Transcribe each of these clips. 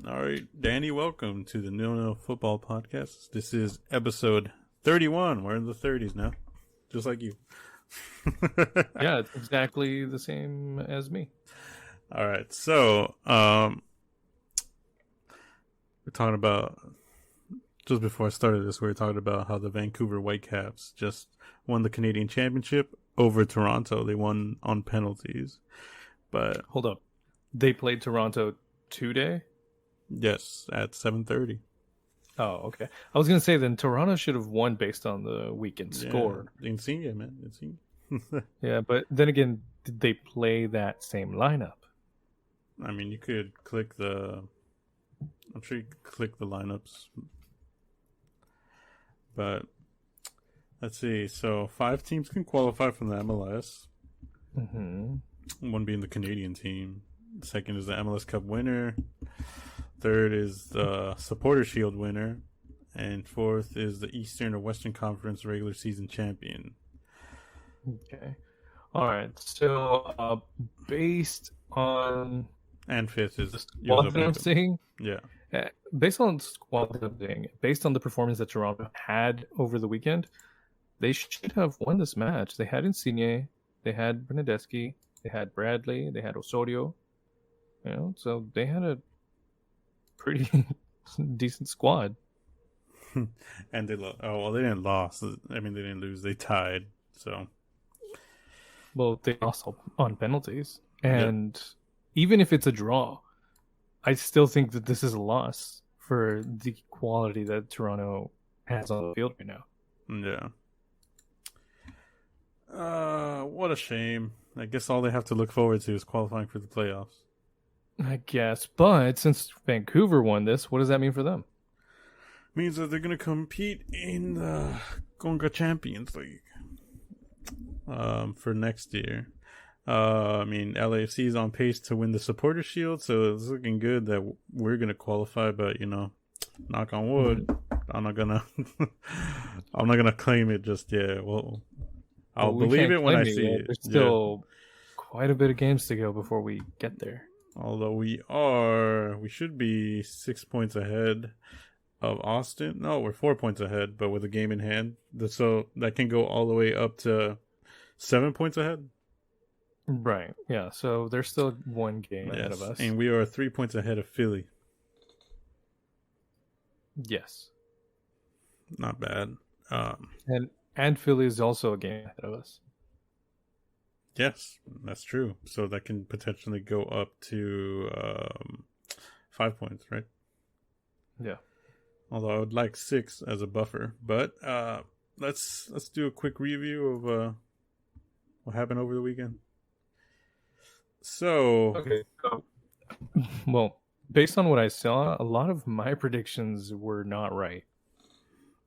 All right, Danny, welcome to the Nil-Nil Football Podcast. This is episode 31. We're in the 30s now, just like you. Yeah, it's exactly the same as me. All right, so we're talking about, just before I started this, we were talking about how the Vancouver Whitecaps just won the Canadian Championship over Toronto. They won on penalties. But hold up, they played Toronto today? Yes, at 7:30. Oh, okay. I was gonna say then Toronto should have won based on the weekend score. Insigne, man, Insigne. Yeah, but then again, did they play that same lineup? I mean, you could click the. I'm sure you could click the lineups, but let's see. So 5 teams can qualify from the MLS. Mm-hmm. One being the Canadian team. Second is the MLS Cup winner. Third is the Supporter Shield winner. And fourth is the Eastern or Western Conference regular season champion. Okay. All right. So, based on... And fifth is... What I'm saying? Yeah. Based on squad building, based on the performance that Toronto had over the weekend, they should have won this match. They had Insigne, they had Bernadeschi, they had Bradley, they had Osorio. So they had a pretty decent squad. And they lost. Oh, well, they didn't lose. I mean, they didn't lose. They tied. So, well, they lost on penalties. And even if it's a draw, I still think that this is a loss for the quality that Toronto has on the field right now. Yeah. What a shame. I guess all they have to look forward to is qualifying for the playoffs. I guess, but since Vancouver won this, what does that mean for them? Means that they're going to compete in the Conca Champions League for next year. I mean, LAFC is on pace to win the Supporter Shield, so it's looking good that we're going to qualify. But knock on wood, I'm not gonna claim it just yet. Well, I'll believe it when I see it. There's still quite a bit of games to go before we get there. Although we should be 6 points ahead of Austin. No, we're 4 points ahead, but with a game in hand. So that can go all the way up to 7 points ahead. Right, yeah. So there's still one game ahead of us. And we are 3 points ahead of Philly. Yes. Not bad. And Philly is also a game ahead of us. Yes, that's true. So that can potentially go up to 5 points, right? Yeah. Although I would like 6 as a buffer. But let's do a quick review of what happened over the weekend. So, well, based on what I saw, a lot of my predictions were not right.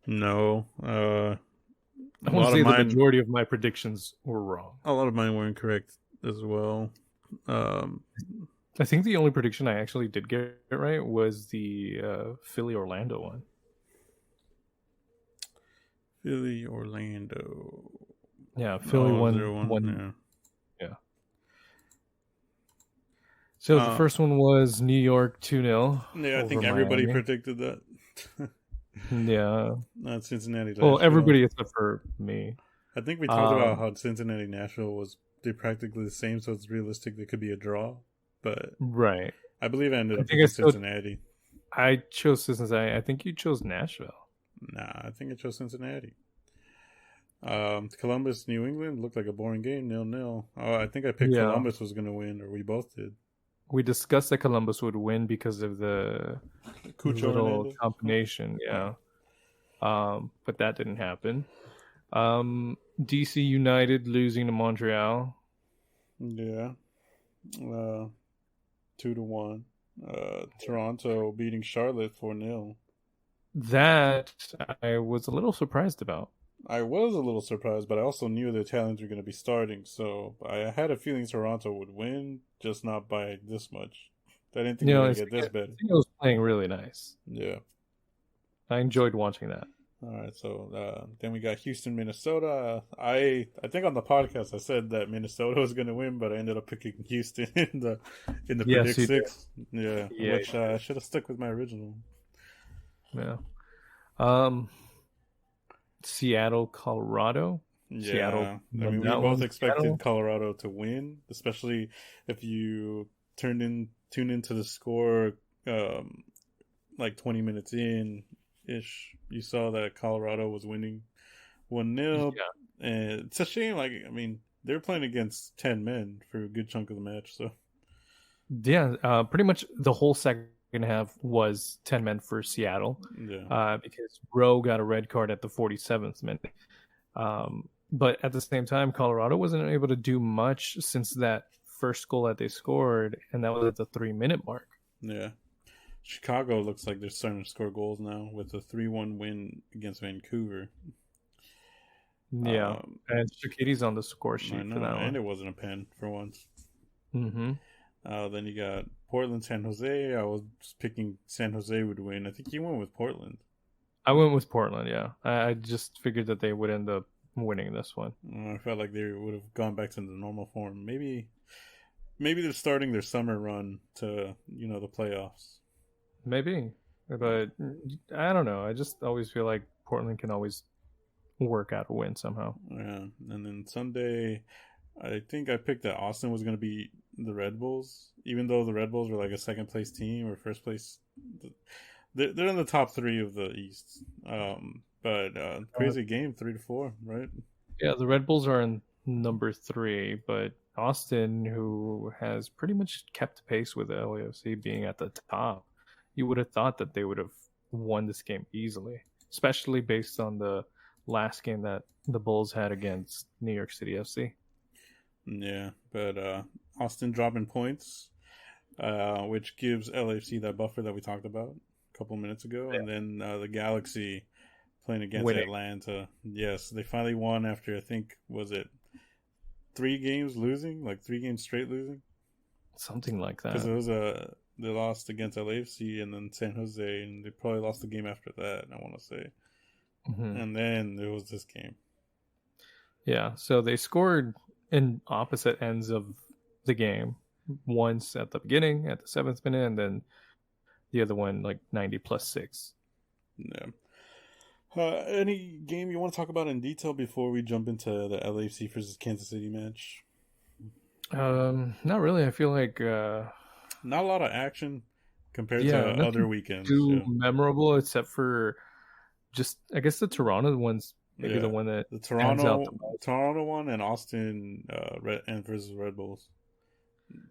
No, I won't say the majority of my predictions were wrong. A lot of mine were incorrect as well. I think the only prediction I actually did get right was the Philly-Orlando one. Philly-Orlando. Yeah, Philly won. Yeah. So the first one was New York 2-0. Yeah, I think everybody predicted that. Yeah. Not Cincinnati. Well, everybody except for me. I think we talked about how Cincinnati Nashville they're practically the same, so it's realistic they could be a draw. But right. I believe I ended up with Cincinnati. I chose Cincinnati. I think you chose Nashville. Nah, I think I chose Cincinnati. Columbus, New England looked like a boring game, 0-0. Oh, I think I picked Columbus was going to win, or we both did. We discussed that Columbus would win because of the little combination, yeah. But that didn't happen. DC United losing to Montreal. Yeah. 2-1. Toronto beating Charlotte 4-0. That I was a little surprised about. I was a little surprised, but I also knew the Italians were going to be starting, so I had a feeling Toronto would win, just not by this much. I didn't think they would get this bad. I think it was playing really nice. Yeah. I enjoyed watching that. All right, so then we got Houston, Minnesota. I think on the podcast I said that Minnesota was going to win, but I ended up picking Houston in the Yes, predict you did. six. Yeah, Yeah, which I should have stuck with my original. yeah. Seattle, Colorado. Seattle Yeah, I won mean we that both one. expected Seattle. Colorado to win, especially if you tune into the score um, like 20 minutes in ish. You saw that Colorado was winning 1-0. Yeah. And it's a shame. Like, I mean, they were playing against 10 men for a good chunk of the match. So, Yeah, pretty much the whole second half was 10 men for Seattle yeah. because Rowe got a red card at the 47th minute. But at the same time, Colorado wasn't able to do much since that first goal that they scored, and that was at the 3-minute mark. Yeah. Chicago looks like they're starting to score goals now with a 3-1 win against Vancouver. Yeah, and Shaqiri's on the score I sheet know, for that and one. it wasn't a pen for once. Mm-hmm. Then you got Portland, San Jose. I was picking San Jose would win. I think you went with Portland. I went with Portland, yeah. I just figured that they would end up winning this one. I felt like they would have gone back to the normal form. Maybe they're starting their summer run to, the playoffs. Maybe, but I don't know. I just always feel like Portland can always work out a win somehow. Yeah, and then Sunday, I think I picked that Austin was going to be the Red Bulls, even though the Red Bulls were like a second place team or first place. They're in the top three of the East. But crazy game, 3-4, right? Yeah, the Red Bulls are in number 3, but Austin, who has pretty much kept pace with the LAFC being at the top, you would have thought that they would have won this game easily, especially based on the last game that the Bulls had against New York City FC. Yeah, but Austin dropping points, which gives LAFC that buffer that we talked about a couple minutes ago, yeah. And then the Galaxy playing against Atlanta. Yes, they finally won after, I think, was it 3 games losing? Like 3 games straight losing? Something like that. Because it was they lost against LAFC and then San Jose, and they probably lost the game after that, I want to say. Mm-hmm. And then there was this game. Yeah, so they scored in opposite ends of the game. Once at the beginning, at the 7th minute, and then the other one like 90 plus 6. Yeah. Any game you want to talk about in detail before we jump into the LAFC versus Kansas City match? Not really. I feel like not a lot of action compared to other weekends. Too memorable, except for just I guess the Toronto one's maybe the one that the Toronto one and Austin versus Red Bulls.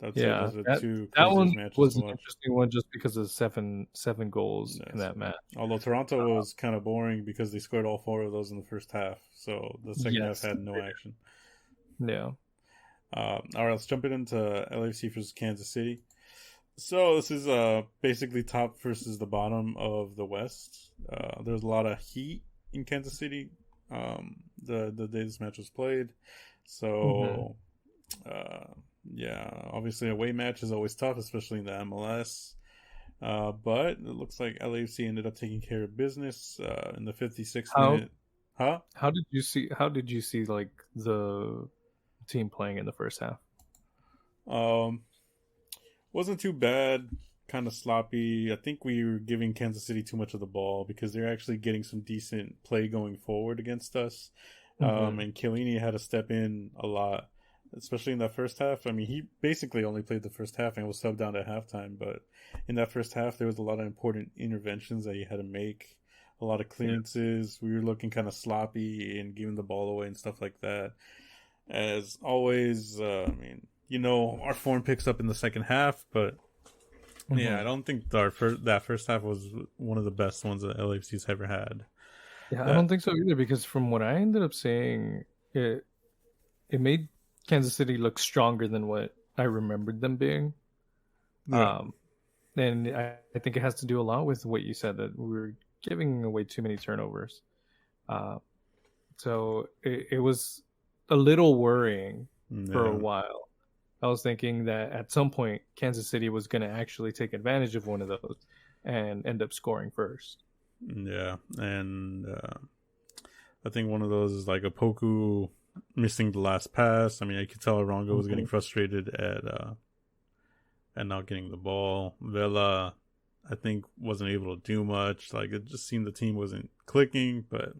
Those are that one was an interesting one just because of 7 goals in that match. Although Toronto was kind of boring because they scored all 4 of those in the first half, so the second half had no action. Yeah. All right, let's jump into LAFC versus Kansas City. So this is basically top versus the bottom of the West. There's a lot of heat in Kansas City the day this match was played. So yeah, obviously away match is always tough, especially in the MLS. But it looks like LAFC ended up taking care of business in the 56th minute. Huh? How did you see like the team playing in the first half? Wasn't too bad, kind of sloppy. I think we were giving Kansas City too much of the ball because they're actually getting some decent play going forward against us. And Chiellini had to step in a lot, especially in that first half. I mean, he basically only played the first half and was subbed down at halftime. But in that first half, there was a lot of important interventions that he had to make, a lot of clearances. We were looking kind of sloppy and giving the ball away and stuff like that. As always, I mean, our form picks up in the second half, but yeah, I don't think that first half was one of the best ones that LAFC's ever had. Yeah, I don't think so either, because from what I ended up saying, it made Kansas City look stronger than what I remembered them being. Yeah. And I think it has to do a lot with what you said, that we were giving away too many turnovers. So it was a little worrying for a while. I was thinking that at some point Kansas City was going to actually take advantage of one of those and end up scoring first. Yeah, and I think one of those is like a Poku missing the last pass. I mean, I could tell Arango was getting frustrated at not getting the ball. Vela, I think, wasn't able to do much. Like, it just seemed the team wasn't clicking. But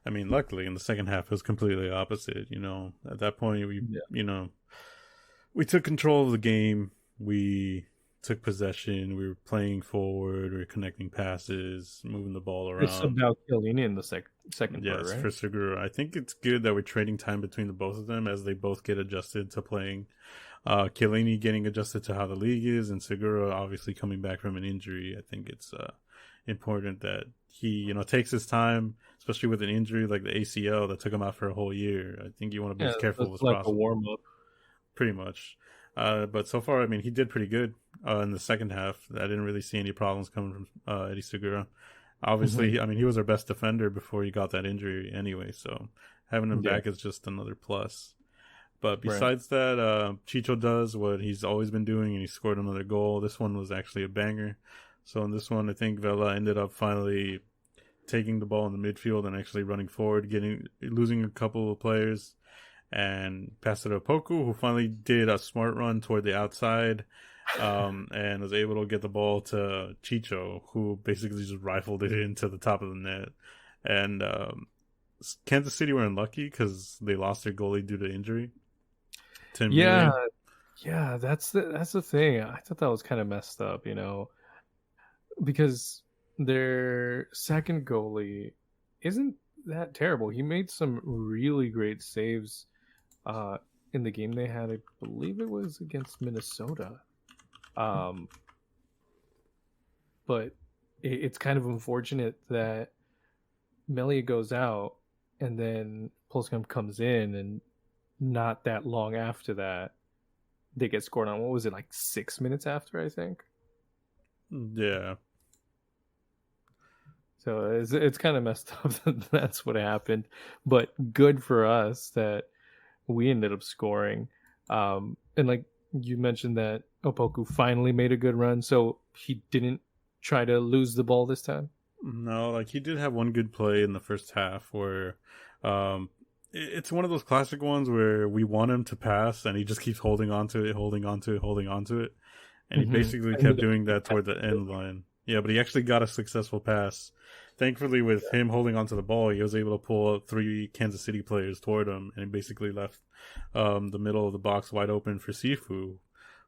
I mean, luckily in the second half it was completely opposite. You know, at that point we took control of the game. We took possession. We were playing forward. We were connecting passes, moving the ball around. It's about Chiellini in the second part, right? For Segura. I think it's good that we're trading time between the both of them as they both get adjusted to playing. Chiellini getting adjusted to how the league is, and Segura obviously coming back from an injury. I think it's important that he, takes his time, especially with an injury like the ACL that took him out for a whole year. I think you want to be as careful as possible. A warm up, pretty much. But so far, I mean, he did pretty good in the second half. I didn't really see any problems coming from Eddie Segura. Obviously, I mean, he was our best defender before he got that injury anyway, so having him back is just another plus. But besides that, Chicho does what he's always been doing, and he scored another goal. This one was actually a banger. So in this one, I think Vela ended up finally taking the ball in the midfield and actually running forward, losing a couple of players, and passed it to Poku, who finally did a smart run toward the outside, and was able to get the ball to Chicho, who basically just rifled it into the top of the net. And Kansas City were unlucky because they lost their goalie due to injury. Yeah, that's the thing. I thought that was kind of messed up, because their second goalie isn't that terrible. He made some really great saves in the game they had. I believe it was against Minnesota. But it's kind of unfortunate that Melia goes out and then Pulskamp comes in, and not that long after that, they get scored on. What was it, like 6 minutes after, I think? Yeah. So it's kind of messed up that that's what happened. But good for us that we ended up scoring. And like you mentioned that Opoku finally made a good run, so he didn't try to lose the ball this time? No, like he did have one good play in the first half where it's one of those classic ones where we want him to pass and he just keeps holding on to it. And he basically kept doing that toward the end line. Yeah, but he actually got a successful pass. Thankfully, with him holding onto the ball, he was able to pull up 3 Kansas City players toward him and basically left the middle of the box wide open for Sifu,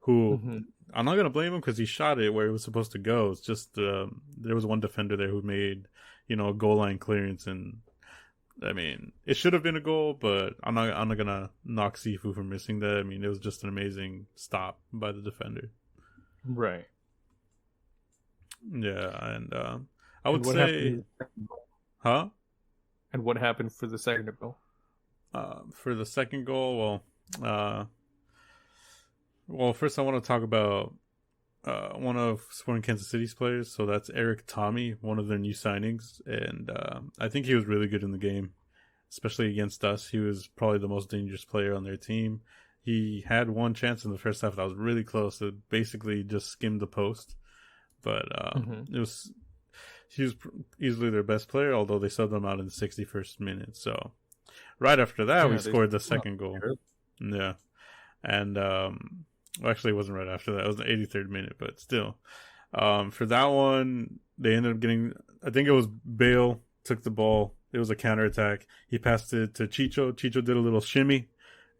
who I'm not going to blame him because he shot it where it was supposed to go. It's just there was one defender there who made, a goal line clearance, and I mean, it should have been a goal, but I'm not going to knock Sifu for missing that. I mean, it was just an amazing stop by the defender. Right. Yeah, and I would say, huh? And what happened for the second goal? For the second goal, well, first I want to talk about one of Sporting Kansas City's players. So that's Eric Tommy, one of their new signings, and I think he was really good in the game, especially against us. He was probably the most dangerous player on their team. He had one chance in the first half that was really close. It basically just skimmed the post. But he was easily their best player, although they subbed him out in the 61st minute. So right after that, we scored the second goal. Yeah. And actually, it wasn't right after that. It was the 83rd minute, but still. For that one, they ended up getting, I think it was Bale took the ball. It was a counterattack. He passed it to Chicho. Chicho did a little shimmy,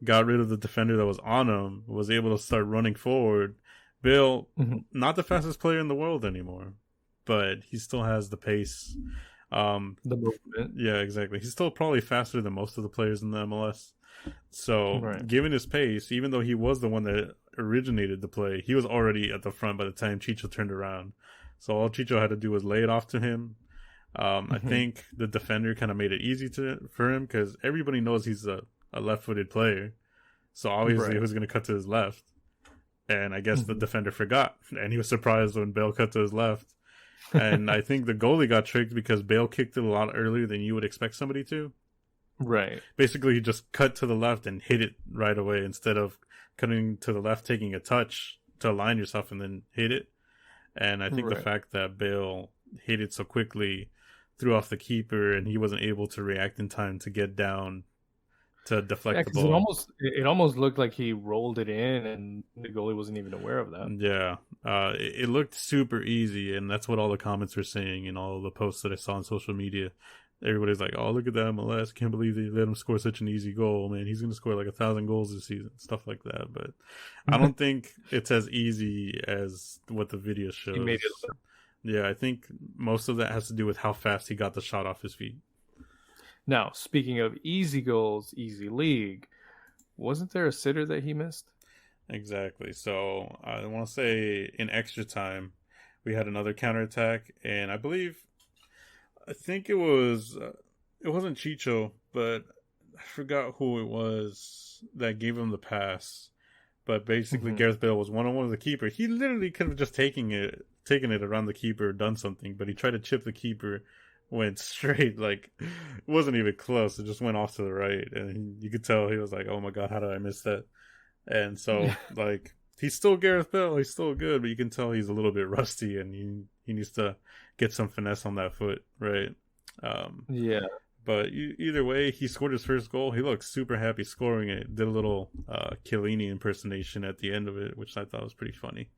got rid of the defender that was on him, was able to start running forward. Bale, not the fastest player in the world anymore, but he still has the pace. The movement. Yeah, exactly. He's still probably faster than most of the players in the MLS. So, given his pace, even though he was the one that originated the play, he was already at the front by the time Chicho turned around. So all Chicho had to do was lay it off to him. I think the defender kind of made it easy for him because everybody knows he's a left-footed player. So obviously he was going to cut to his left. And I guess the defender forgot. And he was surprised when Bale cut to his left. And I think the goalie got tricked because Bale kicked it a lot earlier than you would expect somebody to. Right. Basically, he just cut to the left and hit it right away instead of cutting to the left, taking a touch to align yourself and then hit it. And I think the fact that Bale hit it so quickly threw off the keeper, and he wasn't able to react in time to get down to deflect the 'cause ball. it almost looked like he rolled it in, and the goalie wasn't even aware of that. Yeah, it looked super easy, and that's what all the comments were saying and all the posts that I saw on social media. Everybody's like, "Oh, look at that MLS! Can't believe they let him score such an easy goal, man. He's gonna score like 1,000 goals this season, stuff like that." But I don't think it's as easy as what the video shows. He made it. Yeah, I think most of that has to do with how fast he got the shot off his feet. Now, speaking of easy goals, easy league, wasn't there a sitter that he missed? Exactly. So I want to say in extra time, we had another counterattack, and I think it wasn't Chicho, but I forgot who it was that gave him the pass. But basically, Gareth Bale was one-on-one with the keeper. He literally could have just taken it around the keeper, done something, but he tried to chip the keeper, went straight, like, it wasn't even close. It just went off to the right, and you could tell he was like, "Oh my god, how did I miss that?" And so, like, he's still Gareth Bale, he's still good, but you can tell he's a little bit rusty, and he needs to get some finesse on that foot, right? Yeah. But either way, he scored his first goal. He looked super happy scoring it. Did a little Chiellini impersonation at the end of it, which I thought was pretty funny.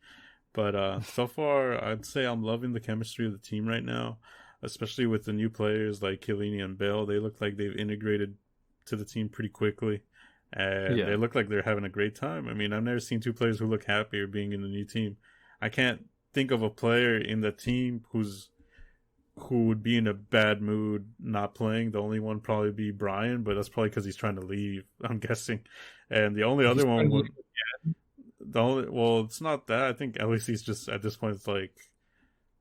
But so far, I'd say I'm loving the chemistry of the team right now, especially with the new players like Chiellini and Bale. They look like they've integrated to the team pretty quickly, and they look like they're having a great time. I mean, I've never seen two players who look happier being in the new team. I can't think of a player in the team who would be in a bad mood not playing. The only one probably be Brian, but that's probably because he's trying to leave, I'm guessing. And the only other one would it's not that. I think at least he's just at this point it's like,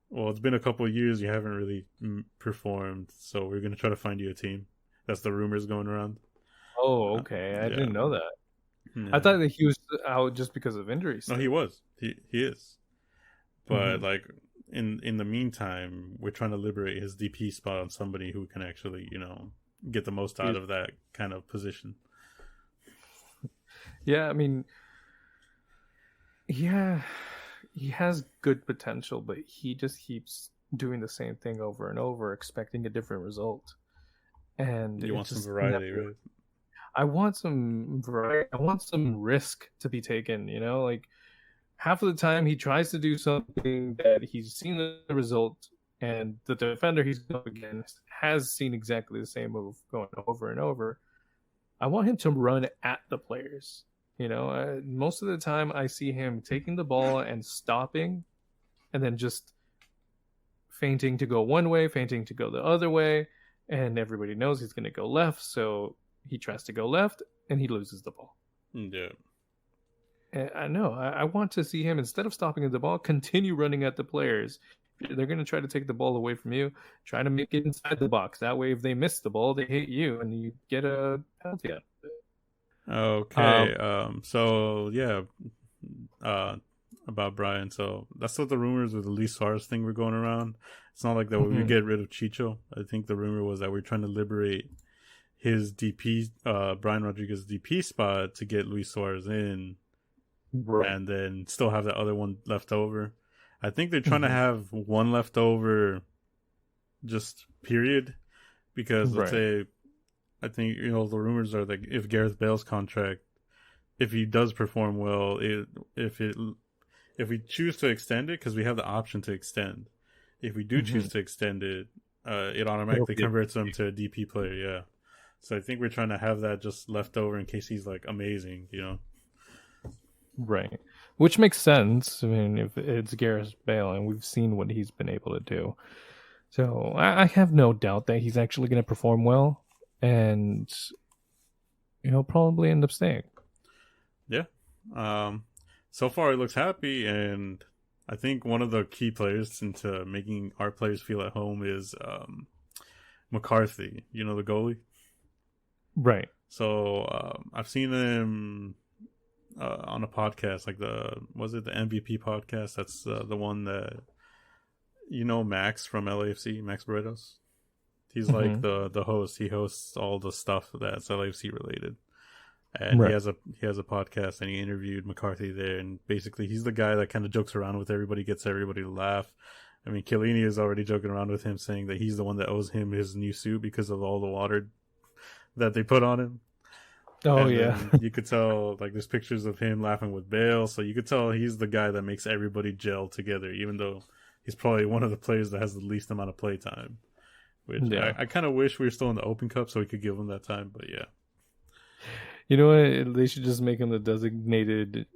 well, it's been a couple of years, you haven't really performed, so we're gonna try to find you a team. That's the rumors going around. Oh, okay. I didn't know that. Yeah. I thought that he was out just because of injuries. No, he was. He is. But like in the meantime, we're trying to liberate his DP spot on somebody who can actually, get the most out of that kind of position. Yeah, I mean, yeah, he has good potential, but he just keeps doing the same thing over and over, expecting a different result. And you want some variety, right? I want some variety. I want some risk to be taken. Like half of the time he tries to do something that he's seen the result, and the defender he's up against has seen exactly the same move going over and over. I want him to run at the players. Most of the time I see him taking the ball and stopping, and then just feinting to go one way, feinting to go the other way, and everybody knows he's going to go left, so he tries to go left, and he loses the ball. Yeah. And I know. I want to see him, instead of stopping at the ball, continue running at the players. They're going to try to take the ball away from you, try to make it inside the box. That way, if they miss the ball, they hit you, and you get a penalty out of it. Okay. About Brian. So that's what the rumors with the Luis Suarez thing were going around. It's not like that we would get rid of Chicho. I think the rumor was that we're trying to liberate his DP, Brian Rodriguez DP spot to get Luis Suarez in, and then still have that other one left over. I think they're trying to have one left over, just period, because let's say, I think the rumors are that if Gareth Bale's contract, if he does perform well, if we choose to extend it, because we have the option to extend, if we do choose to extend it, it automatically converts him to a DP player. Yeah, so I think we're trying to have that just left over in case he's like amazing, Right, which makes sense. I mean, if it's Gareth Bale, and we've seen what he's been able to do, so I have no doubt that he's actually going to perform well. And he'll probably end up staying. Yeah. So far, he looks happy, and I think one of the key players into making our players feel at home is McCarthy. The goalie. Right. So I've seen him on a podcast, like the MVP podcast? That's the one that Max from LAFC, Max Barretos. He's like the host. He hosts all the stuff that's LAFC related, and he has a podcast, and he interviewed McCarthy there. And basically, he's the guy that kind of jokes around with everybody, gets everybody to laugh. I mean, Chiellini is already joking around with him, saying that he's the one that owes him his new suit because of all the water that they put on him. Oh, and yeah. then you could tell, like, there's pictures of him laughing with Bale, so you could tell he's the guy that makes everybody gel together, even though he's probably one of the players that has the least amount of play time. Which I kind of wish we were still in the Open Cup so we could give him that time, but yeah. You know what? They should just make him the designated,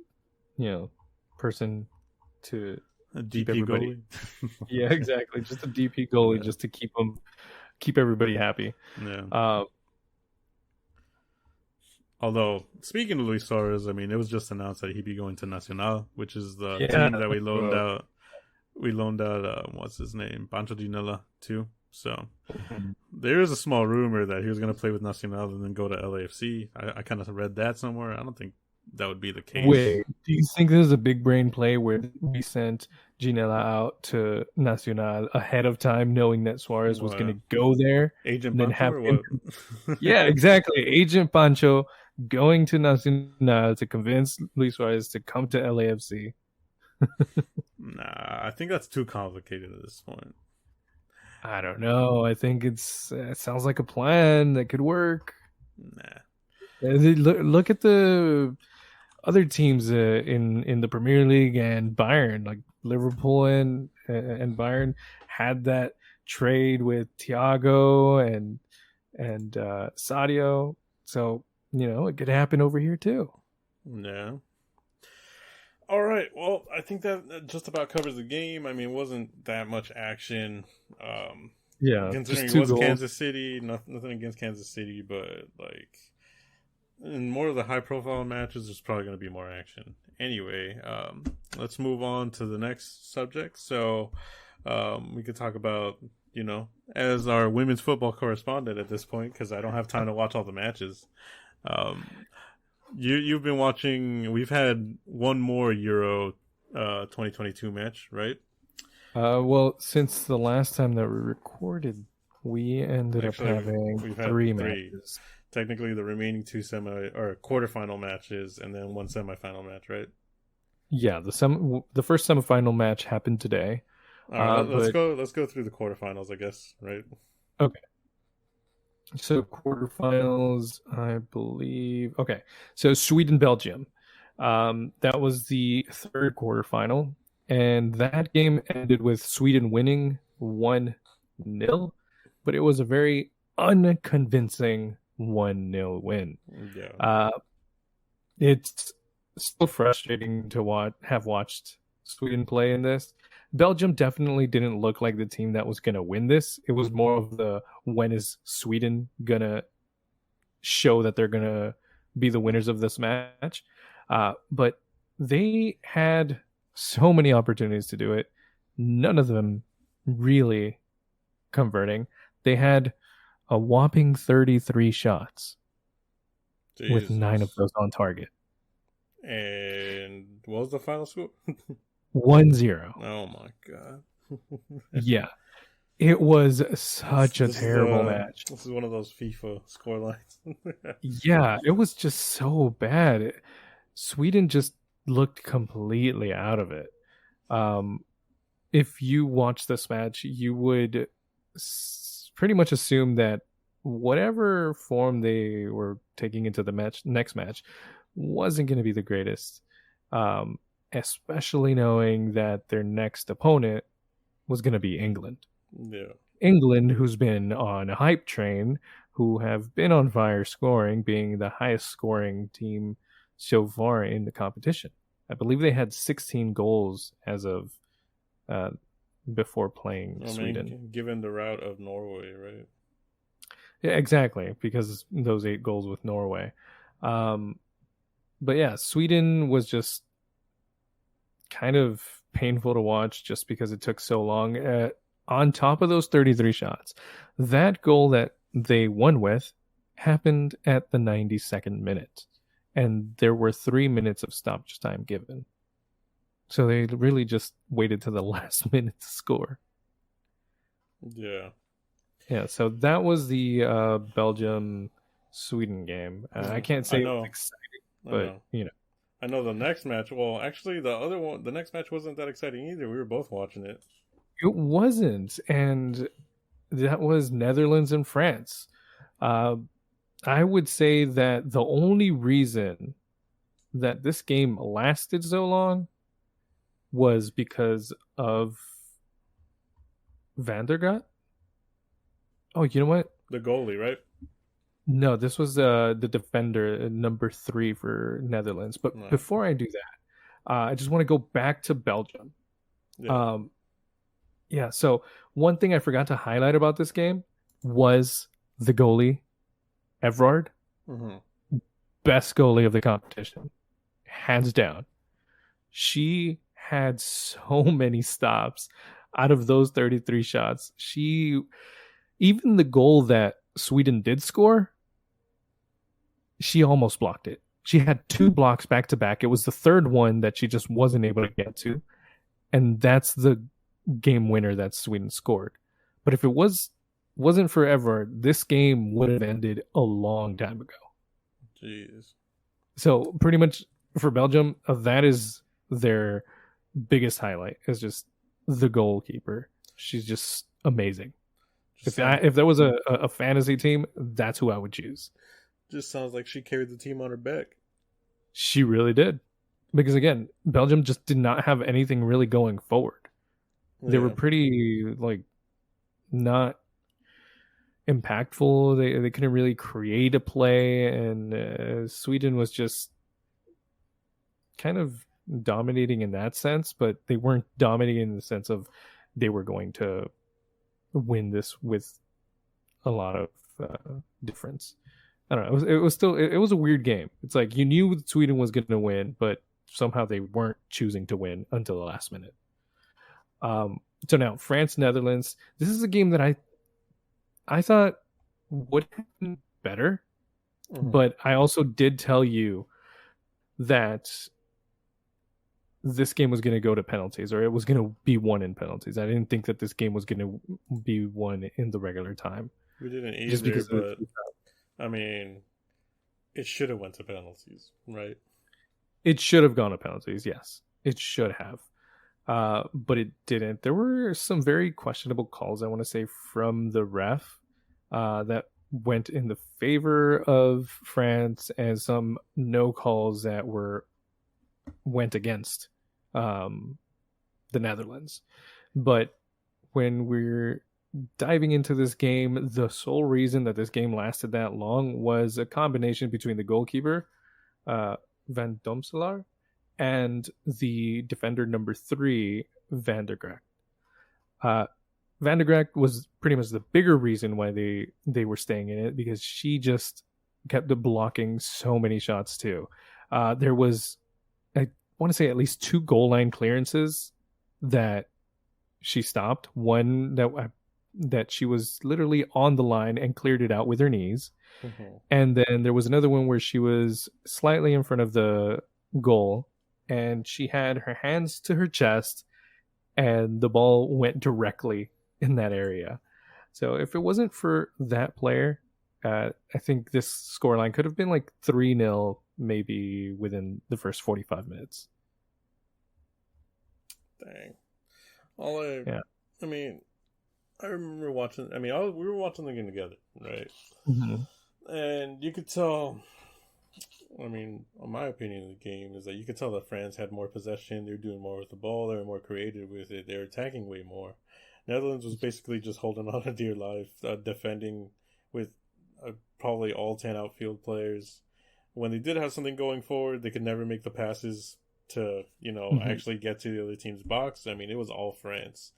person to A keep DP everybody. goalie. Yeah, exactly. Just a DP goalie, just to keep everybody happy. Yeah. Although, speaking of Luis Suarez, I mean, it was just announced that he'd be going to Nacional, which is the team that we loaned out. We loaned out, what's his name? Pancho Ginella, too. So, there is a small rumor that he was going to play with Nacional and then go to LAFC. I kind of read that somewhere. I don't think that would be the case. Wait, do you think this is a big brain play where we sent Ginella out to Nacional ahead of time, knowing that Suarez was going to go there? Agent Pancho or what? Yeah, exactly. Agent Pancho going to Nacional to convince Luis Suarez to come to LAFC. Nah, I think that's too complicated at this point. I don't know. I think it sounds like a plan that could work. Nah. Look at the other teams in the Premier League and Bayern, like Liverpool and Bayern had that trade with Thiago and Sadio. So, it could happen over here too. Yeah. All right. Well, I think that just about covers the game. I mean, it wasn't that much action. Considering it was Kansas City, nothing against Kansas City, but like in more of the high-profile matches, there's probably going to be more action. Anyway, let's move on to the next subject. So, we could talk about, as our women's football correspondent at this point, because I don't have time to watch all the matches. You've been watching. We've had one more Euro 2022 match, right? Well, since the last time that we recorded, we ended up having three matches. Technically, the remaining two quarterfinal matches, and then one semifinal match, right? Yeah, the first semifinal match happened today. All right, let's go through the quarterfinals, I guess, right? Okay. So quarterfinals, I believe. Okay, so Sweden-Belgium. That was the third quarterfinal, and that game ended with Sweden winning 1-0, but it was a very unconvincing 1-0 win. Yeah. It's still frustrating to have watched Sweden play in this. Belgium definitely didn't look like the team that was going to win this. It was more of the when is Sweden going to show that they're going to be the winners of this match. But they had so many opportunities to do it. None of them really converting. They had a whopping 33 shots. Jesus. With 9 of those on target. And what was the final score? 1-0. Oh my god. Yeah. It was such a terrible match. This is one of those FIFA scorelines. Yeah, it was just so bad. Sweden just looked completely out of it. If you watch this match, you would pretty much assume that whatever form they were taking into the next match wasn't going to be the greatest. Especially knowing that their next opponent was going to be England. Yeah. England, who's been on a hype train, who have been on fire scoring, being the highest scoring team so far in the competition. I believe they had 16 goals as of before playing Sweden. Given the route of Norway, right? Yeah, exactly, because those 8 goals with Norway. But yeah, Sweden was just kind of painful to watch just because it took so long. On top of those 33 shots, that goal that they won with happened at the 92nd minute, and there were 3 minutes of stoppage time given. So they really just waited to the last minute to score. Yeah. Yeah, so that was the Belgium-Sweden game. I can't say it was exciting, but, I know the next match. Well, actually, the next match wasn't that exciting either. We were both watching it. It wasn't, and that was Netherlands and France. Uh, I would say that the only reason that this game lasted so long was because of Van der Graat. Oh, you know what? The goalie, right? No, this was the defender, number 3 for Netherlands. But No. before I do that, I just want to go back to Belgium. Yeah. Yeah, so one thing I forgot to highlight about this game was the goalie, Everard. Mm-hmm. Best goalie of the competition, hands down. She had so many stops out of those 33 shots. Even the goal that Sweden did score, she almost blocked it. She had 2 blocks back to back. It was the third one that she just wasn't able to get to. And that's the game winner that Sweden scored. But if it wasn't for Everard, this game would have ended a long time ago. Jeez. So pretty much for Belgium, that is their biggest highlight, is just the goalkeeper. She's just amazing. If there was a fantasy team, that's who I would choose. Just sounds like she carried the team on her back. She really did. Because again, Belgium just did not have anything really going forward. Yeah. They were pretty not impactful. They couldn't really create a play, and Sweden was just kind of dominating in that sense, but they weren't dominating in the sense of they were going to win this with a lot of difference. I don't know. It was a weird game. It's like you knew Sweden was going to win, but somehow they weren't choosing to win until the last minute. So now France, Netherlands. This is a game that I thought would have been better, but I also did tell you that this game was going to go to penalties, or it was going to be won in penalties. I didn't think that this game was going to be won in the regular time. We didn't either, but I mean, it should have went to penalties, right? It should have gone to penalties, yes. It should have. But it didn't. There were some very questionable calls, I want to say, from the ref that went in the favor of France, and some no calls that went against the Netherlands. But when we're diving into this game, the sole reason that this game lasted that long was a combination between the goalkeeper, Van Domselaar, and the defender number 3, Van der Graat. Van der Graat was pretty much the bigger reason why they were staying in it, because she just kept blocking so many shots too. There was, I want to say, at least 2 goal line clearances that she stopped. One that she was literally on the line and cleared it out with her knees. Mm-hmm. And then there was another one where she was slightly in front of the goal, and she had her hands to her chest, and the ball went directly in that area. So if it wasn't for that player, I think this scoreline could have been like 3-0 maybe within the first 45 minutes. Dang. I mean, I remember watching. I mean, we were watching the game together, right? Mm-hmm. And you could tell. I mean, my opinion of the game is that you could tell that France had more possession. They were doing more with the ball. They were more creative with it. They were attacking way more. Netherlands was basically just holding on to dear life, defending with probably all 10 outfield players. When they did have something going forward, they could never make the passes to, actually get to the other team's box. I mean, it was all France.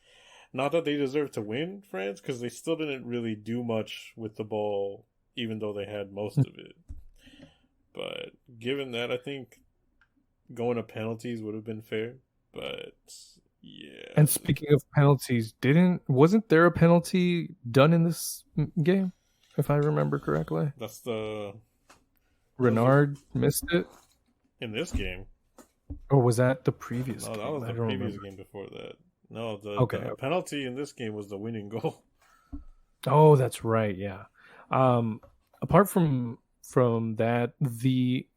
Not that they deserved to win, France, because they still didn't really do much with the ball, even though they had most of it. But given that, I think going to penalties would have been fair. But yeah. And speaking of penalties, wasn't there a penalty done in this game, if I remember correctly? That's the Renard missed it in this game. Or was that the previous game? No, that was the previous game before that. No, the penalty in this game was the winning goal. Oh, that's right. Yeah. Apart from that,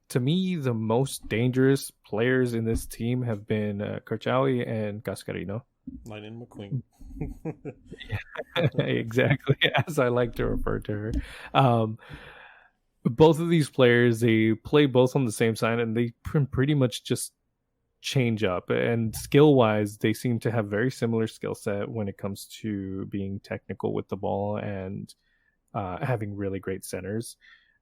to me, the most dangerous players in this team have been Karchawi and Cascarino. Lightning McQueen. Exactly, as I like to refer to her. Um, both of these players, they play both on the same side, and they pretty much just change up. And skill wise, they seem to have very similar skill set when it comes to being technical with the ball and having really great centers.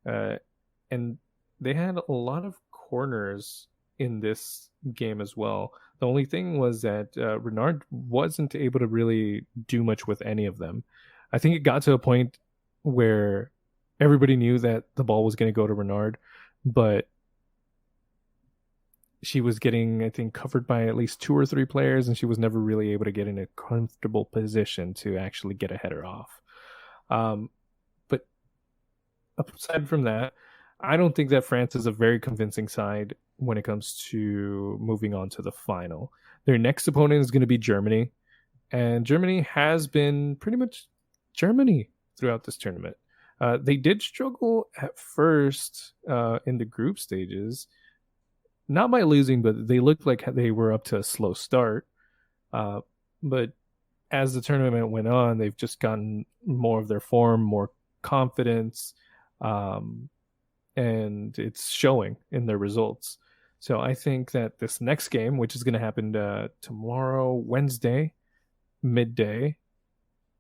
And they had a lot of corners in this game as well. The only thing was that Renard wasn't able to really do much with any of them. I think it got to a point where everybody knew that the ball was going to go to Renard, but she was getting, I think, covered by at least 2 or 3 players, and she was never really able to get in a comfortable position to actually get a header off. But aside from that, I don't think that France is a very convincing side when it comes to moving on to the final. Their next opponent is going to be Germany, and Germany has been pretty much Germany throughout this tournament. They did struggle at first in the group stages, not by losing, but they looked like they were up to a slow start. But as the tournament went on, they've just gotten more of their form, more confidence, and it's showing in their results. So I think that this next game, which is going to happen tomorrow, Wednesday, midday,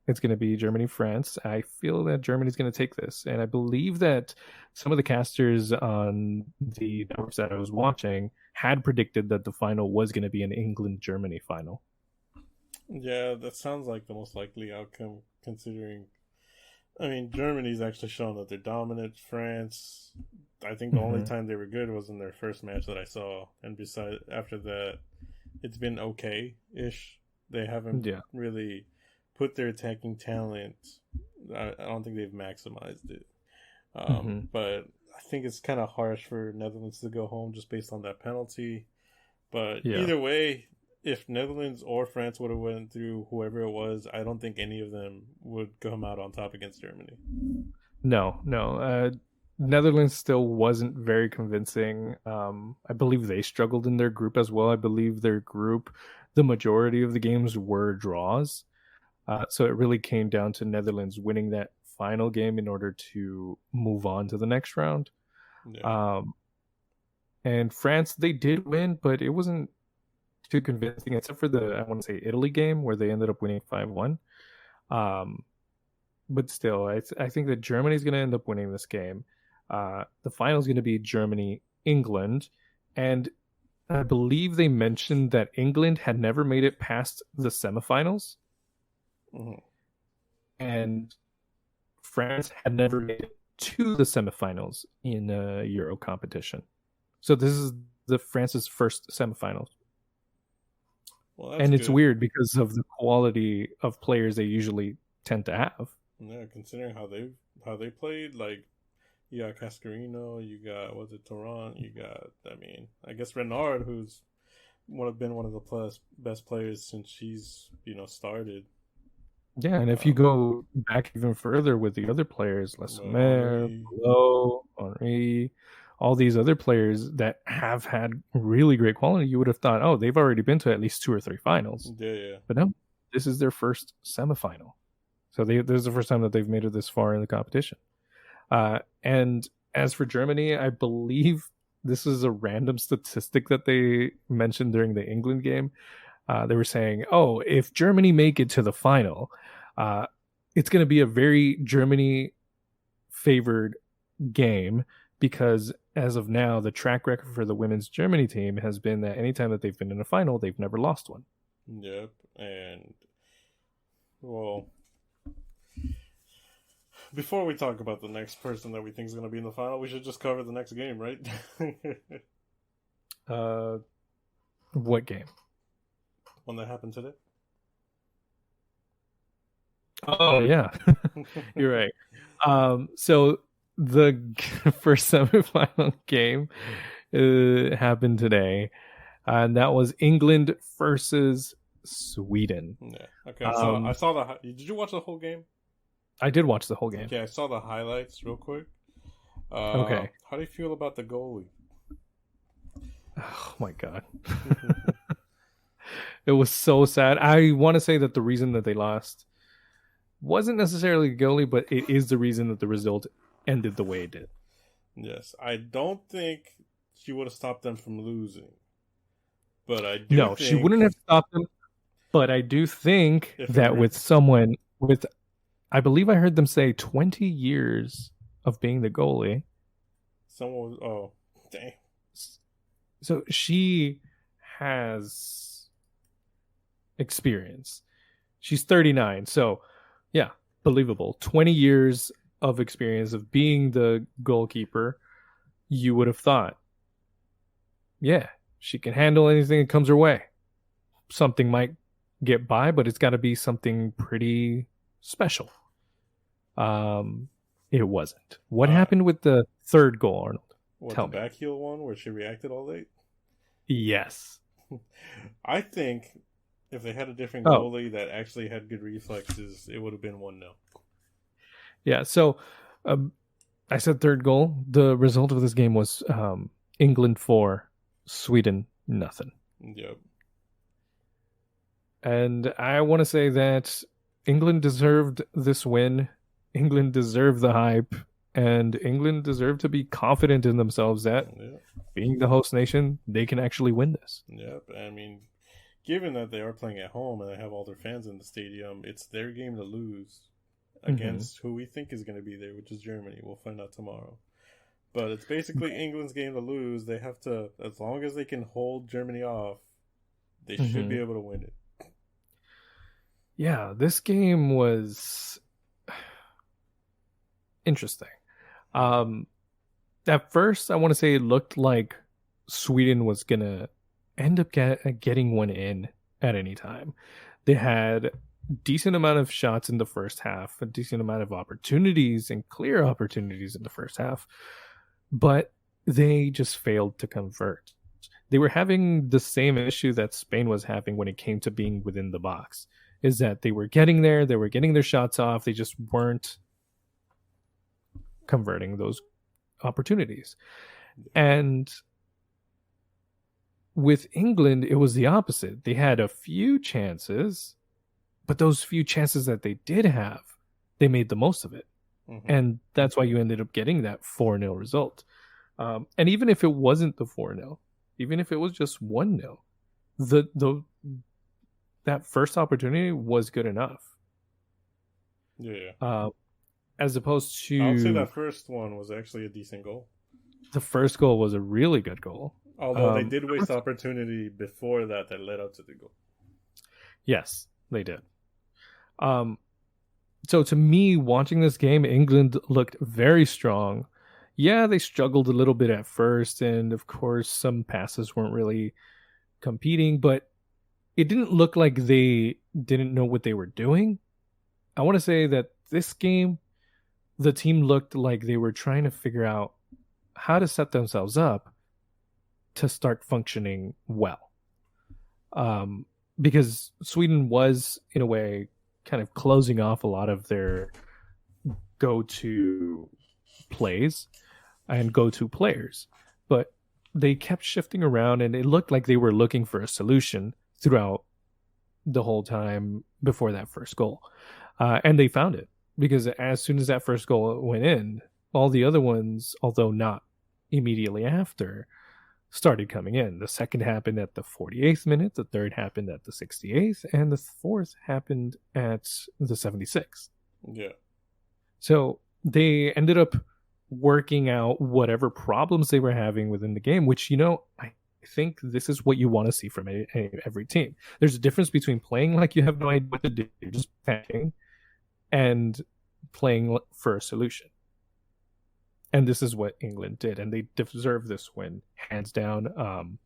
it's going to be Germany-France. I feel that Germany's going to take this. And I believe that some of the casters on the networks that I was watching had predicted that the final was going to be an England-Germany final. Yeah, that sounds like the most likely outcome, considering... I mean, Germany's actually shown that they're dominant. France, I think the only time they were good was in their first match that I saw. And after that, it's been okay-ish. They haven't really put their attacking talent. I don't think they've maximized it. But I think it's kind of harsh for Netherlands to go home just based on that penalty. But either way, if Netherlands or France would have went through whoever it was, I don't think any of them would come out on top against Germany. No. Netherlands still wasn't very convincing. I believe they struggled in their group as well. I believe their group, the majority of the games were draws. So it really came down to Netherlands winning that final game in order to move on to the next round. Yeah. And France, they did win, but it wasn't too convincing, except for I want to say Italy game where they ended up winning 5-1. But still, I think that Germany's going to end up winning this game. The final is going to be Germany-England, and I believe they mentioned that England had never made it past the semifinals. And France had never made it to the semifinals in a Euro competition. So this is France's first semifinals. Well, and it's weird because of the quality of players they usually tend to have. Yeah, considering how they played, like you got Cascarino, you got Turan, you got I guess Renard, who's been one of the best players since she's started. Yeah, and if you go back even further with the other players, Lesmer, Below, Henri, all these other players that have had really great quality, you would have thought, oh, they've already been to at least 2 or 3 finals. Yeah. But no, this is their first semifinal. So this is the first time that they've made it this far in the competition. And as for Germany, I believe this is a random statistic that they mentioned during the England game. They were saying, oh, if Germany make it to the final, it's going to be a very Germany-favored game because as of now, the track record for the women's Germany team has been that anytime that they've been in a final, they've never lost one. Yep, and, well, before we talk about the next person that we think is going to be in the final, we should just cover the next game, right? What game? One that happened today. Oh yeah, you're right. So the first semifinal game happened today, and that was England versus Sweden. Yeah. Okay. I saw the. Did you watch the whole game? I did watch the whole game. Okay, I saw the highlights real quick. Okay. How do you feel about the goalie? Oh my god. It was so sad. I want to say that the reason that they lost wasn't necessarily goalie, but it is the reason that the result ended the way it did. Yes, I don't think she would have stopped them from losing, but I do. No, she wouldn't have stopped them. But I do think that with someone with, I believe I heard them say 20 years of being the goalie. Someone, oh, dang. So she has experience. She's 39. So, yeah, believable. 20 years of experience of being the goalkeeper. You would have thought, yeah, she can handle anything that comes her way. Something might get by, but it's got to be something pretty special. It wasn't. What happened with the third goal, Arnold? What, the back heel one where she reacted all late? Yes. I think if they had a different goalie that actually had good reflexes, it would have been 1-0. Yeah, so I said third goal. The result of this game was England 4, Sweden nothing. Yep. And I want to say that England deserved this win. England deserved the hype. And England deserved to be confident in themselves that being the host nation, they can actually win this. Yep. I mean, given that they are playing at home and they have all their fans in the stadium, it's their game to lose against who we think is going to be there, which is Germany. We'll find out tomorrow. But it's basically England's game to lose. They have to, as long as they can hold Germany off, they should be able to win it. Yeah, this game was interesting. At first, I want to say it looked like Sweden was going to end up getting one in at any time. They had a decent amount of shots in the first half, a decent amount of opportunities and clear opportunities in the first half, but they just failed to convert. They were having the same issue that Spain was having when it came to being within the box, is that they were getting there, they were getting their shots off, they just weren't converting those opportunities. And with England, it was the opposite. They had a few chances, but those few chances that they did have, they made the most of it. And that's why you ended up getting that 4-0 result. And even if it wasn't the 4-0, even if it was just 1-0, that first opportunity was good enough. Yeah. As opposed to... I would say that first one was actually a decent goal. The first goal was a really good goal. Although they did waste opportunity before that led up to the goal. Yes, they did. So to me, watching this game, England looked very strong. Yeah, they struggled a little bit at first, and of course some passes weren't really competing, but it didn't look like they didn't know what they were doing. I want to say that this game, the team looked like they were trying to figure out how to set themselves up to start functioning well. Because Sweden was, in a way, kind of closing off a lot of their go-to plays and go-to players. But they kept shifting around, and it looked like they were looking for a solution throughout the whole time before that first goal. And they found it, because as soon as that first goal went in, all the other ones, although not immediately after, started coming in. The second happened at the 48th minute, the third happened at the 68th, and the fourth happened at the 76th. Yeah. So they ended up working out whatever problems they were having within the game, which, I think this is what you want to see from every team. There's a difference between playing like you have no idea what to do, you're just panicking, and playing for a solution. And this is what England did, and they deserve this win, hands down.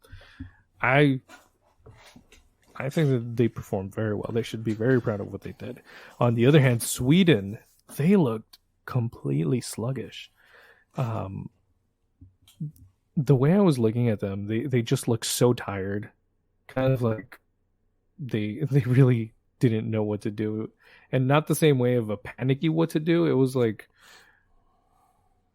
I think that they performed very well. They should be very proud of what they did. On the other hand, Sweden, they looked completely sluggish. The way I was looking at them, they just looked so tired, kind of like they really didn't know what to do, and not the same way of a panicky what to do. It was like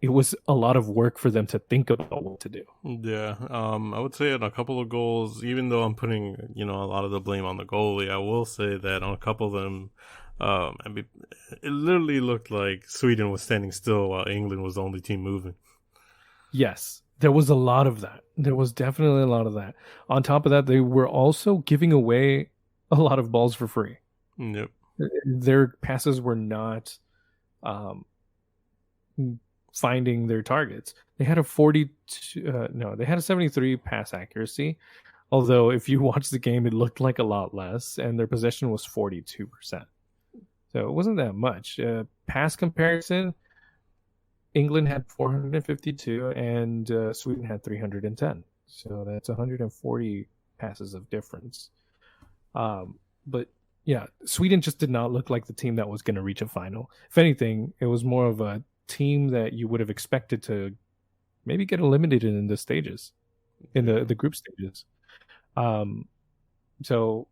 it was a lot of work for them to think about what to do. Yeah, I would say on a couple of goals, even though I'm putting, a lot of the blame on the goalie, I will say that on a couple of them, I mean, it literally looked like Sweden was standing still while England was the only team moving. Yes, there was a lot of that. There was definitely a lot of that. On top of that, they were also giving away a lot of balls for free. Yep. Their passes were not um, finding their targets. They had a 73 pass accuracy. Although if you watch the game, it looked like a lot less, and their possession was 42%. So it wasn't that much. Pass comparison, England had 452 and Sweden had 310. So that's 140 passes of difference. But yeah, Sweden just did not look like the team that was going to reach a final. If anything, it was more of a team that you would have expected to maybe get eliminated in the stages, in the group stages. So,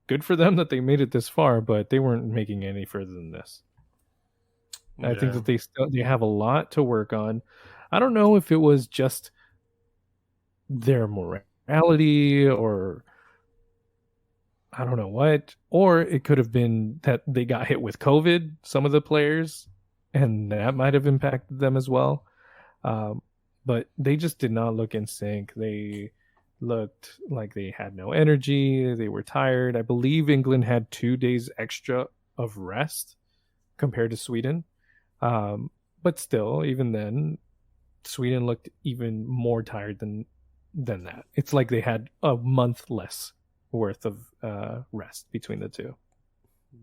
good for them that they made it this far, but they weren't making any further than this. Yeah. I think that they have a lot to work on. I don't know if it was just their morality or I don't know what, or it could have been that they got hit with COVID, some of the players, and that might have impacted them as well. But they just did not look in sync. They looked like they had no energy. They were tired. I believe England had 2 days extra of rest compared to Sweden. But still, even then, Sweden looked even more tired than that. It's like they had a month less worth of rest between the two.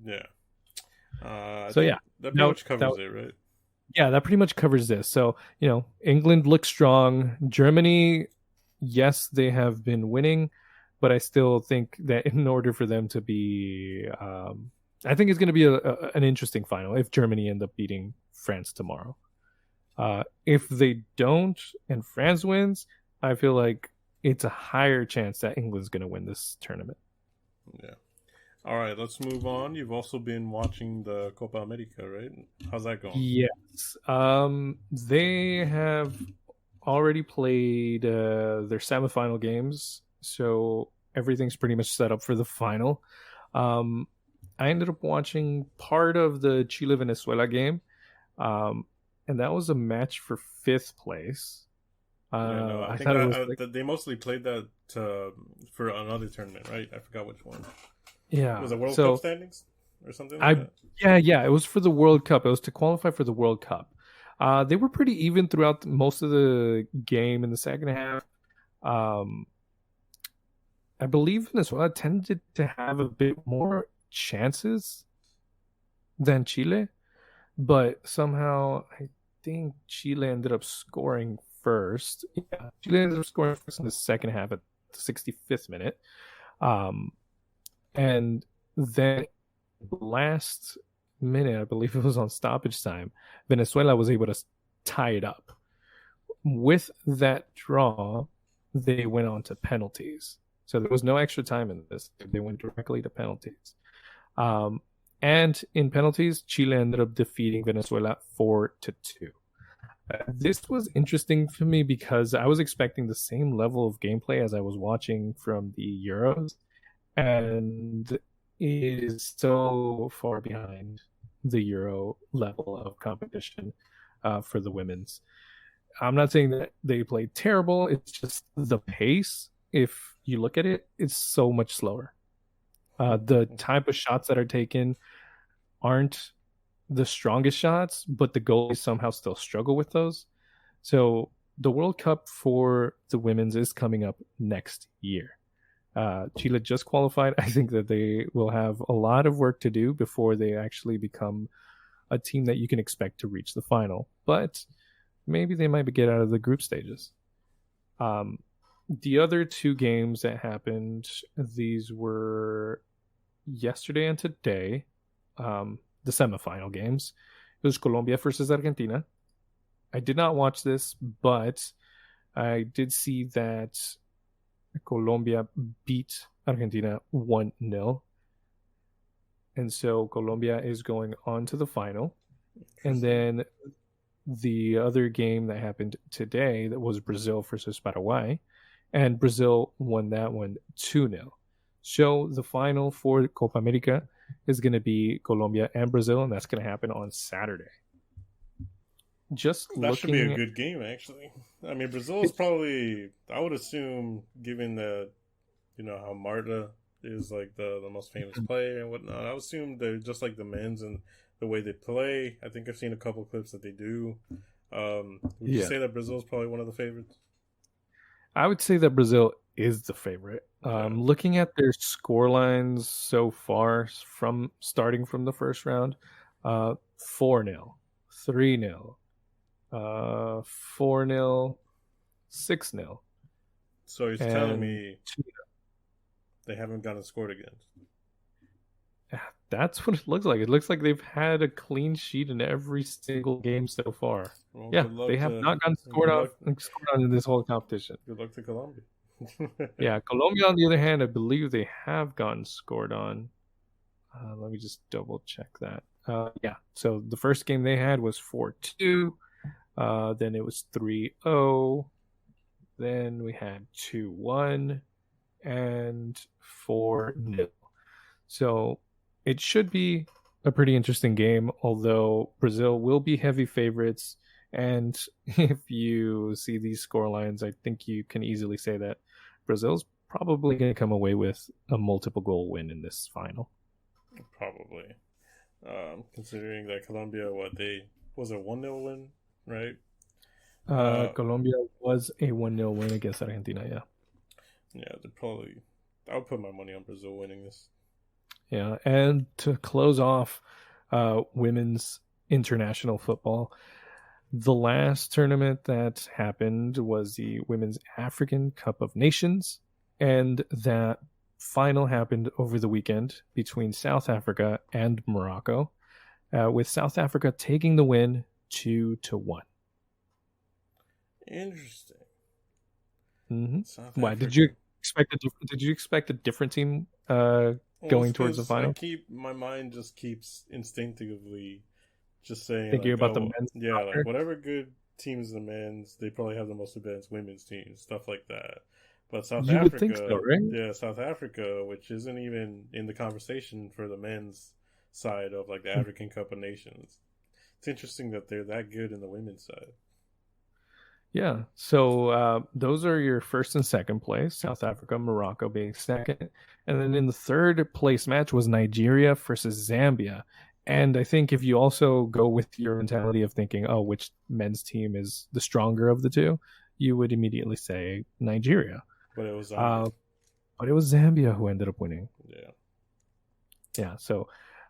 Yeah. So yeah, that pretty much covers it, right? Yeah, that pretty much covers this. So, England looks strong. Germany, yes, they have been winning, but I still think that in order for them to be, I think it's going to be an interesting final if Germany end up beating France tomorrow. If they don't and France wins, I feel like it's a higher chance that England's going to win this tournament. Yeah. All right, let's move on. You've also been watching the Copa America, right? How's that going? Yes. They have already played their semifinal games, so everything's pretty much set up for the final. I ended up watching part of the Chile-Venezuela game, and that was a match for 5th place. I think they mostly played that for another tournament, right? I forgot which one. Yeah. Was it World Cup standings or something like that? Yeah. It was for the World Cup. It was to qualify for the World Cup. They were pretty even throughout most of the game in the second half. I believe Venezuela tended to have a bit more chances than Chile, but somehow I think Chile ended up scoring first. Yeah, Chile ended up scoring first in the second half at the 65th minute. And then last minute, I believe it was on stoppage time, Venezuela was able to tie it up. With that draw, they went on to penalties. So there was no extra time in this. They went directly to penalties. And in penalties, Chile ended up defeating Venezuela 4-2. This was interesting for me because I was expecting the same level of gameplay as I was watching from the Euros. And it is so far behind the Euro level of competition for the women's. I'm not saying that they played terrible. It's just the pace, if you look at it, it's so much slower. The type of shots that are taken aren't the strongest shots, but the goalies somehow still struggle with those. So the World Cup for the women's is coming up next year. Chile just qualified. I think that they will have a lot of work to do before they actually become a team that you can expect to reach the final. But maybe they might get out of the group stages. The other 2 games that happened, these were yesterday and today, the semifinal games. It was Colombia versus Argentina. I did not watch this, but I did see that Colombia beat Argentina 1-0. And so Colombia is going on to the final. And then the other game that happened today that was Brazil versus Paraguay, and Brazil won that one 2-0. So the final for Copa America is going to be Colombia and Brazil, and that's going to happen on Saturday. That should be a good game, actually. I mean, Brazil is probably, I would assume, given that, how Marta is like the most famous player and whatnot, I would assume they're just like the men's and the way they play. I think I've seen a couple clips that they do. Would you say that Brazil is probably one of the favorites? I would say that Brazil is the favorite. Looking at their score lines so far starting from the first round, 4-0, 3-0, 4-0, 6-0. So he's telling me they haven't gotten scored against. That's what it looks like. It looks like they've had a clean sheet in every single game so far. Well, they have not gotten scored on in this whole competition. Good luck to Colombia. Yeah, Colombia, on the other hand, I believe they have gotten scored on. Let me just double check that. So the first game they had was 4-2. Then it was 3-0. Then we had 2-1 and 4-0. So it should be a pretty interesting game, although Brazil will be heavy favorites. And if you see these score lines, I think you can easily say that Brazil's probably going to come away with a multiple goal win in this final. Probably. Considering that Colombia, was a 1-0 win, right? Colombia was a 1-0 win against Argentina, yeah. Yeah, I would put my money on Brazil winning this. Yeah, and to close off women's international football, the last tournament that happened was the Women's African Cup of Nations, and that final happened over the weekend between South Africa and Morocco, with South Africa taking the win 2-1. Interesting. Mm-hmm. Why did you expect a different team going towards the final? My mind just keeps instinctively just saying thinking about the men's. Yeah, like whatever good teams the men's, they probably have the most advanced women's teams, stuff like that. But South Africa, would think so, right? Yeah, South Africa, which isn't even in the conversation for the men's side of like the African Cup of Nations. It's interesting that they're that good in the women's side. Yeah, so those are your first and second place, South Africa, Morocco being second. And then in the third place match was Nigeria versus Zambia. And I think if you also go with your mentality of thinking, which men's team is the stronger of the two, you would immediately say Nigeria. But it was Zambia. Who ended up winning. Yeah. Yeah, so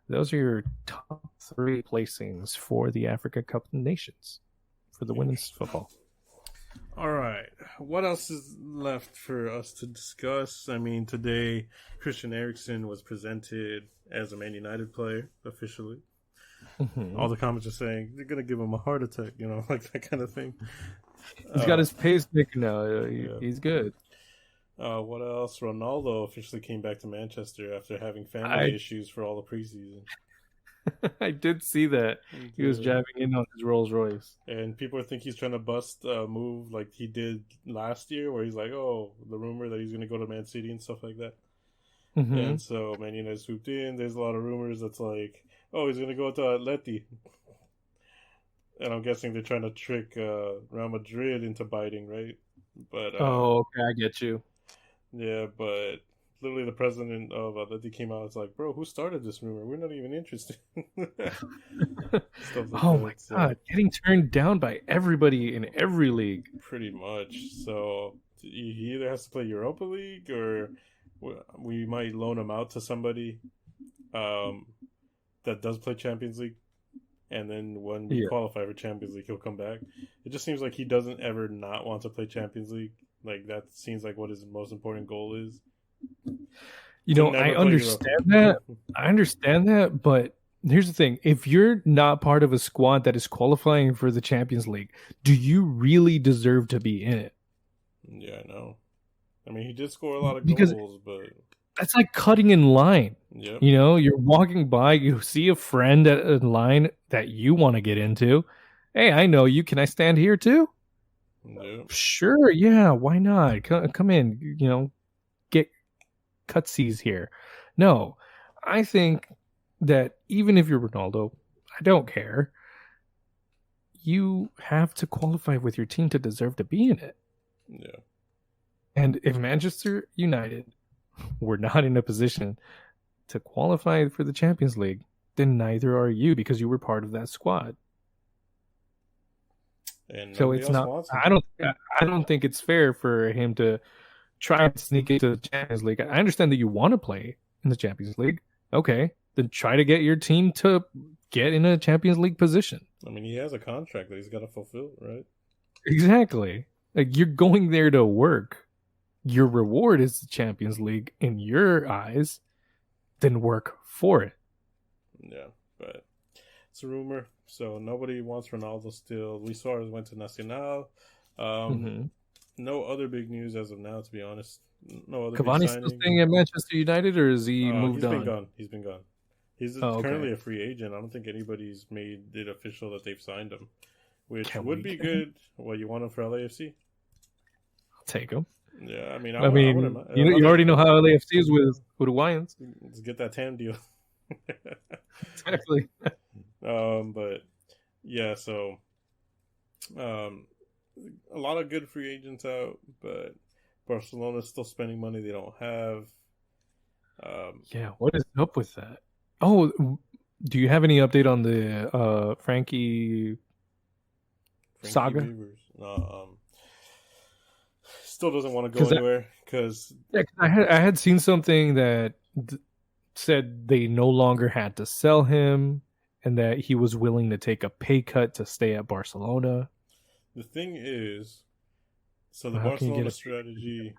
those are your top three placings for the Africa Cup of Nations for the women's football. All right. What else is left for us to discuss? I mean, today, Christian Eriksen was presented as a Man United player, officially. Mm-hmm. All the comments are saying, they're going to give him a heart attack, like that kind of thing. He's got his pacemaker now. He's good. What else? Ronaldo officially came back to Manchester after having family issues for all the preseason. I did see that. He was driving in on his Rolls Royce. And people think he's trying to bust a move like he did last year, where he's like, the rumor that he's going to go to Man City and stuff like that. Mm-hmm. And so Man United swooped in. There's a lot of rumors that's like, he's going to go to Atleti. And I'm guessing they're trying to trick Real Madrid into biting, right? But okay, I get you. Yeah, but literally the president of Atleti came out. It's like, bro, who started this rumor? We're not even interested. My God, getting turned down by everybody in every league. Pretty much. So he either has to play Europa League, or we might loan him out to somebody that does play Champions League. And then when we qualify for Champions League, he'll come back. It just seems like he doesn't ever not want to play Champions League. Like, that seems like what his most important goal is. I understand that. But here's the thing. If you're not part of a squad that is qualifying for the Champions League, do you really deserve to be in it? Yeah, I know. I mean, he did score a lot of goals, but... That's like cutting in line. Yep. You're walking by, you see a friend at a line that you want to get into, Hey, I know you. Can I stand here too? Yep. Sure, yeah, why not? Come in, get cutsies here. No, I think that even if you're Ronaldo, I don't care. You have to qualify with your team to deserve to be in it. Yeah. And if Manchester United were not in a position to qualify for the Champions League, then neither are you because you were part of that squad. And So nobody it's else not. wants him. I don't think it's fair for him to try and sneak into the Champions League. I understand that you want to play in the Champions League. Okay, then try to get your team to get in a Champions League position. I mean, he has a contract that he's got to fulfill, right? Exactly. Like you're going there to work. Your reward is the Champions League in your eyes. Then work for it. Yeah, but it's a rumor. So nobody wants Ronaldo still. Luis Suarez went to Nacional. No other big news as of now, to be honest. No other Cavani's big still signings. staying at Manchester United, or is he moved on? He's been gone. He's okay. currently a free agent. I don't think anybody's made it official that they've signed him, which would be good. Well, you want him for LAFC? I'll take him. Yeah, I mean, you already know how LAFC is with Uruguayans. Let's get that TAM deal. Exactly. But yeah, so a lot of good free agents out, but Barcelona's still spending money they don't have. Yeah, what is up with that? Oh, do you have any update on the Frankie saga? Beavers. No, still doesn't want to go anywhere because I had seen something that said they no longer had to sell him and that he was willing to take a pay cut to stay at Barcelona. The thing is, so the Barcelona strategy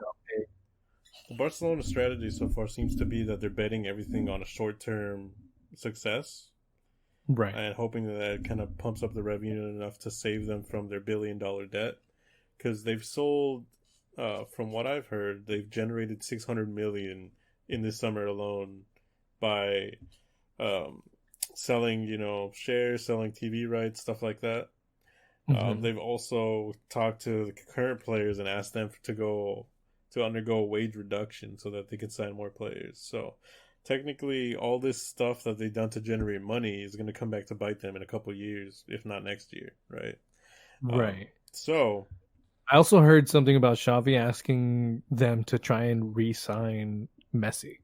so far seems to be that they're betting everything on a short-term success, right? And hoping that kind of pumps up the revenue enough to save them from their billion-dollar debt. Because they've sold, from what I've heard, they've generated $600 million in this summer alone by selling, shares, selling TV rights, stuff like that. They've also talked to the current players and asked them to undergo a wage reduction so that they can sign more players. So technically, all this stuff that they've done to generate money is going to come back to bite them in a couple of years, if not next year, right? Right. So I also heard something about Xavi asking them to try and re-sign Messi.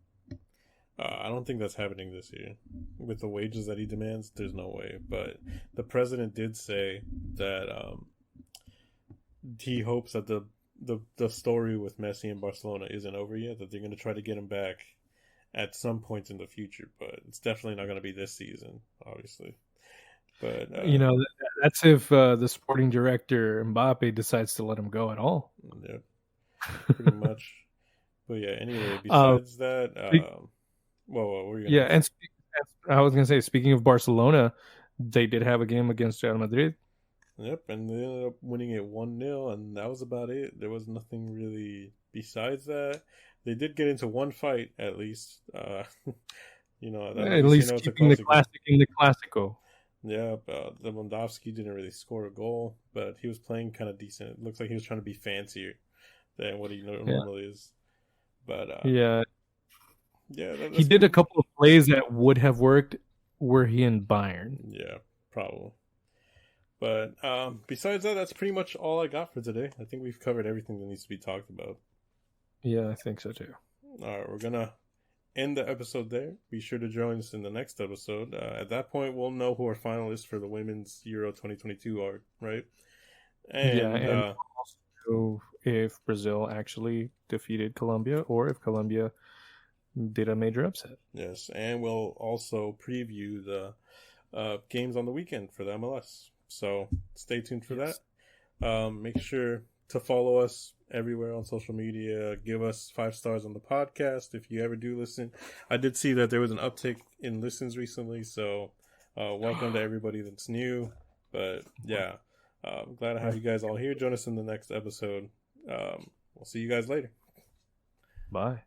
I don't think that's happening this year. With the wages that he demands, there's no way. But the president did say that he hopes that the story with Messi and Barcelona isn't over yet, that they're going to try to get him back at some point in the future. But it's definitely not going to be this season, obviously. But that's if the sporting director Mbappe decides to let him go at all. Yeah, pretty much. But yeah, anyway, besides that... what were you gonna say? And I was going to say, speaking of Barcelona, they did have a game against Real Madrid. Yep, and they ended up winning it 1-0, and that was about it. There was nothing really besides that. They did get into one fight, at least. At least keeping the classic in the Clásico. Yeah, Lewandowski didn't really score a goal, but he was playing kind of decent. It looks like he was trying to be fancier than what he normally is. But yeah. Yeah, he did a couple of plays that would have worked were he in Bayern. Yeah, probably. But besides that, that's pretty much all I got for today. I think we've covered everything that needs to be talked about. Yeah, I think so too. All right, we're going to end the episode there. Be sure to join us in the next episode. At that point, we'll know who our finalists for the Women's Euro 2022 are, right? And also if Brazil actually defeated Colombia or if Colombia did a major upset. Yes, and we'll also preview the games on the weekend for the MLS. So stay tuned for that. Make sure to follow us everywhere on social media. Give us 5 stars on the podcast if you ever do listen. I did see that there was an uptick in listens recently, so welcome to everybody that's new. But yeah, I'm glad to have you guys all here. Join us in the next episode. We'll see you guys later. Bye.